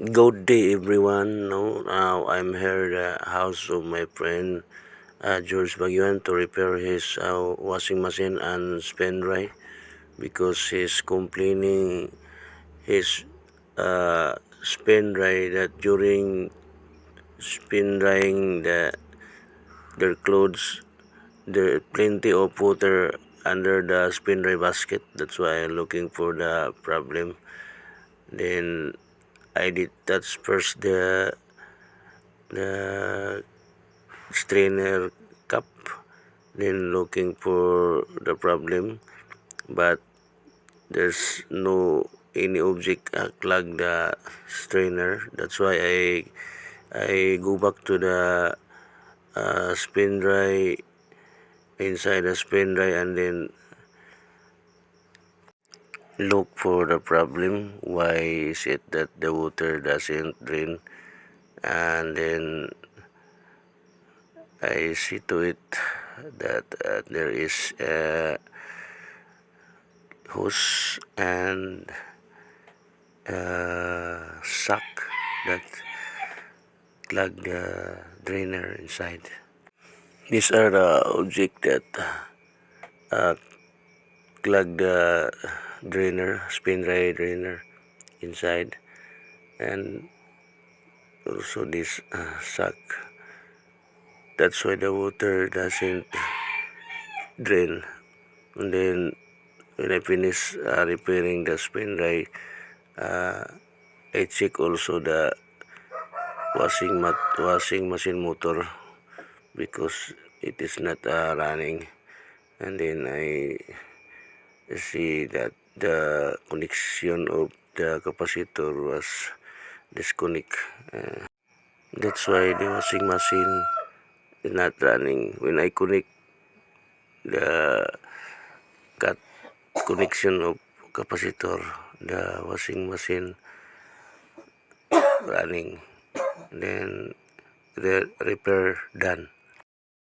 Good day, everyone. No, now I'm here at the house of my friend George Baguan to repair his washing machine and spin dry because he's complaining his spin dry that during spin drying their clothes there plenty of water under the spin dry basket. That's why I'm looking for the problem. Then I did touch first the strainer cup, then looking for the problem, but there's no any object clog the strainer. That's why I go back to the spin dry inside the spin dry and then look for the problem. Why is it that the water doesn't drain? And then I see to it that there is a hose and suck that plug the drainer inside. These are the object that uh, plug the drainer, spin dry drainer inside, and also this suck. That's why the water doesn't drain. And then when I finish repairing the spin dry, I check also the washing machine motor because it is not running, and then I see that the connection of the capacitor was disconnect. That's why the washing machine is not running. When I connect the cut connection of capacitor, the washing machine running, then the repair done.